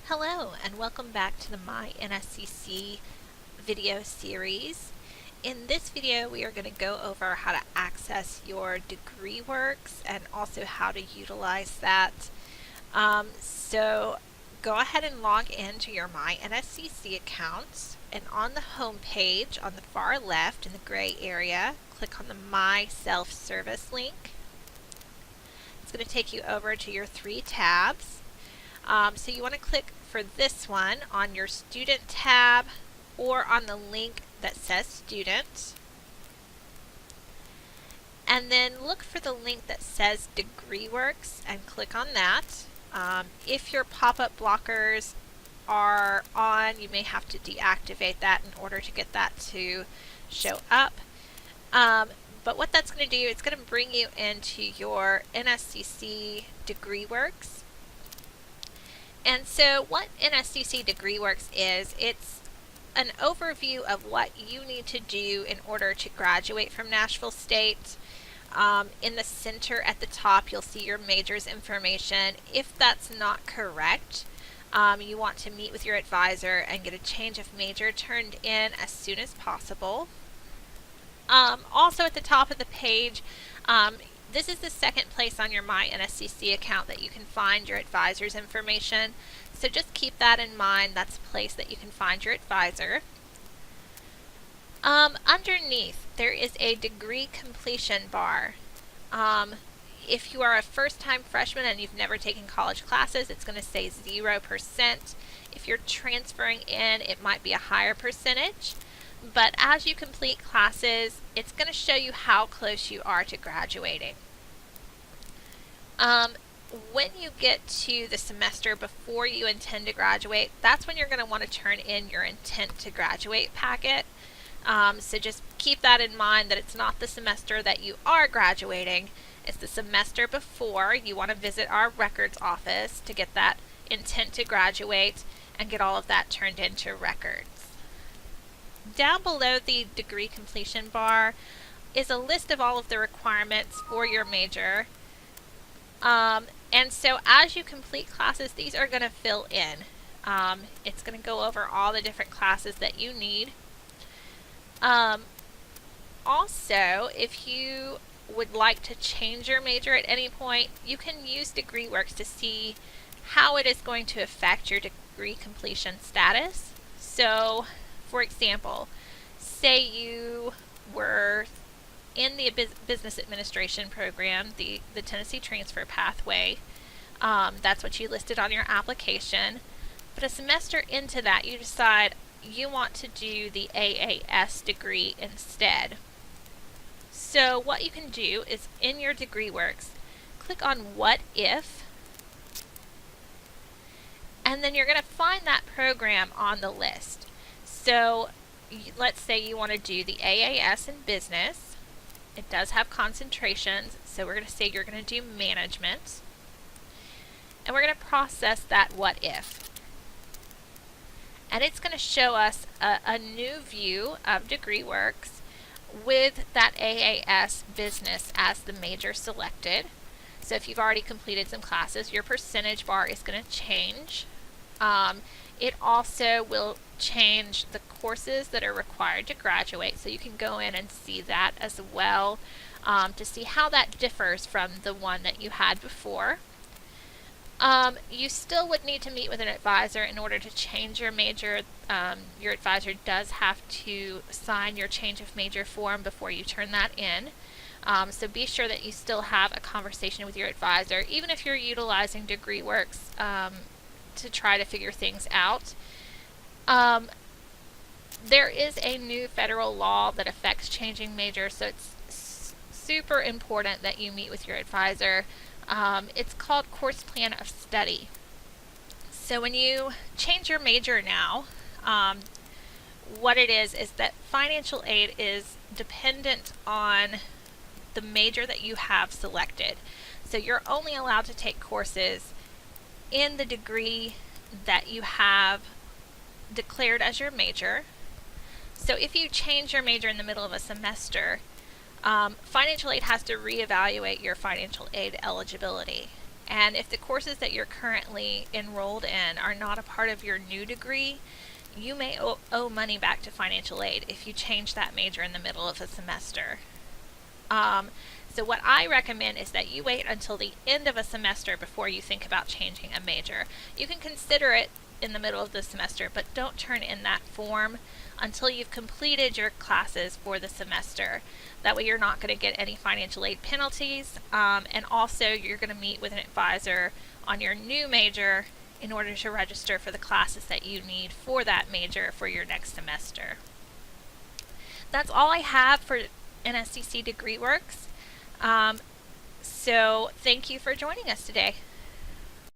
Hello and welcome back to the My NSCC video series. In this video we are going to go over how to access your DegreeWorks and also how to utilize that. So go ahead and log into your My NSCC account, and on the home page on the far left in the gray area, click on the My Self-Service link. It's going to take you over to your three tabs. So you want to click for this one on your student tab or on the link that says student, and then look for the link that says DegreeWorks and click on that. If your pop-up blockers are on, you may have to deactivate that in order to get that to show up. But what that's going to do, it's going to bring you into your NSCC DegreeWorks. And so what NSCC DegreeWorks is, it's an overview of what you need to do in order to graduate from Nashville State. In the center at the top, you'll see your majors information. If that's not correct, you want to meet with your advisor and get a change of major turned in as soon as possible. Also at the top of the page, this is the second place on your My NSCC account that you can find your advisor's information. So just keep that in mind. That's a place that you can find your advisor. Underneath, there is a degree completion bar. If you are a first-time freshman and you've never taken college classes, it's going to say 0%. If you're transferring in, it might be a higher percentage. But as you complete classes, it's going to show you how close you are to graduating. When you get to the semester before you intend to graduate, that's when you're going to want to turn in your intent to graduate packet. So just keep that in mind, that it's not the semester that you are graduating, it's the semester before. You want to visit our records office to get that intent to graduate and get all of that turned into records. Down below the degree completion bar is a list of all of the requirements for your major. And so as you complete classes, these are going to fill in. It's going to go over all the different classes that you need. Also, if you would like to change your major at any point, you can use DegreeWorks to see how it is going to affect your degree completion status. So, for example, say you were in the business administration program, the Tennessee transfer pathway. That's what you listed on your application. But a semester into that, you decide you want to do the AAS degree instead. So what you can do is, in your DegreeWorks, click on What If, and then you're going to find that program on the list. So let's say you want to do the AAS in business. It does have concentrations, so we're going to say you're going to do management. And we're going to process that what if. And it's going to show us a new view of DegreeWorks with that AAS business as the major selected. So if you've already completed some classes, your percentage bar is going to change. It also will change the courses that are required to graduate, so you can go in and see that as well, to see how that differs from the one that you had before. You still would need to meet with an advisor in order to change your major. Your advisor does have to sign your change of major form before you turn that in. So be sure that you still have a conversation with your advisor, even if you're utilizing DegreeWorks to try to figure things out. There is a new federal law that affects changing majors, so it's super important that you meet with your advisor. It's called Course Plan of Study. So when you change your major now, what it is that financial aid is dependent on the major that you have selected. So you're only allowed to take courses in the degree that you have declared as your major. So if you change your major in the middle of a semester, financial aid has to reevaluate your financial aid eligibility. And if the courses that you're currently enrolled in are not a part of your new degree, you may owe money back to financial aid if you change that major in the middle of a semester. So what I recommend is that you wait until the end of a semester before you think about changing a major. You can consider it in the middle of the semester, but don't turn in that form until you've completed your classes for the semester. That way you're not going to get any financial aid penalties, and also you're going to meet with an advisor on your new major in order to register for the classes that you need for that major for your next semester. That's all I have for NSCC DegreeWorks. So thank you for joining us today.